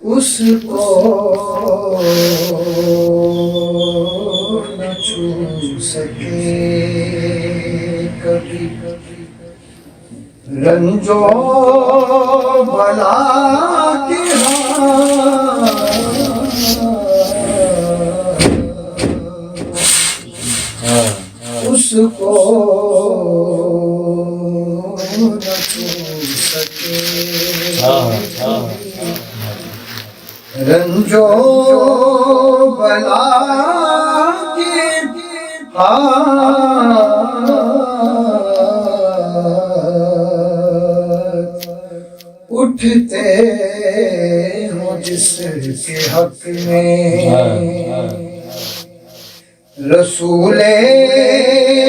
اس کو نہ چھو سکے کبھی رنجو بلا کے اس کو نہ چھو سکے رنجو بلا کے اٹھتے ہوں جس کے حق میں رسول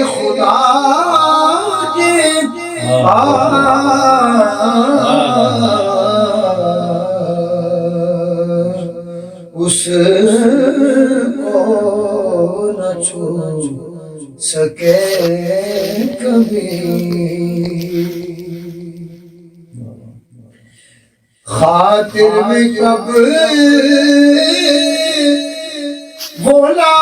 خدا کے اس کو نہ چھو سکے کبھی خاطر میں کب بولا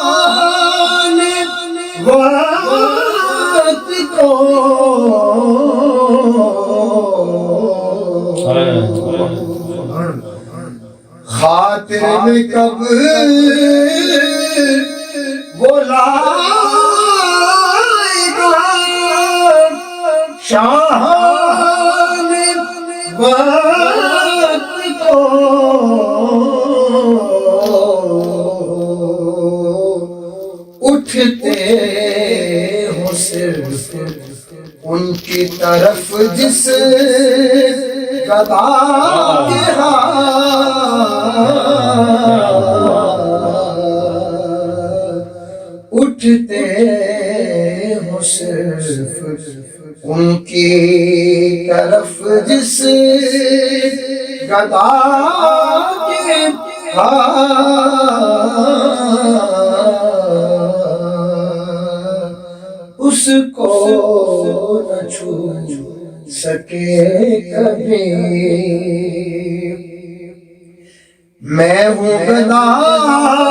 شاہان وقت کو خاطر میں کب بولا شاہان وقت کو اٹھتے ہوں صرف ان کی طرف جس گدا کے اٹھتے ہوں صرف ان کی طرف جس گدا کے اس کو نہ چھو سکے کبھی میں ہوں گدائے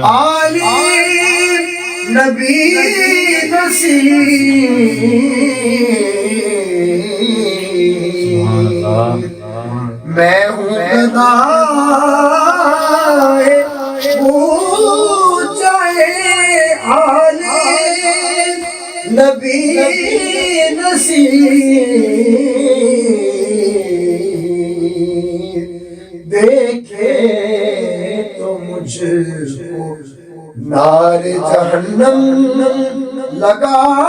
علی نبی نصیب میں ہوں گدائے اونچائے علی نبی نصیب دیکھے تو مجھ کو نار جہنم لگا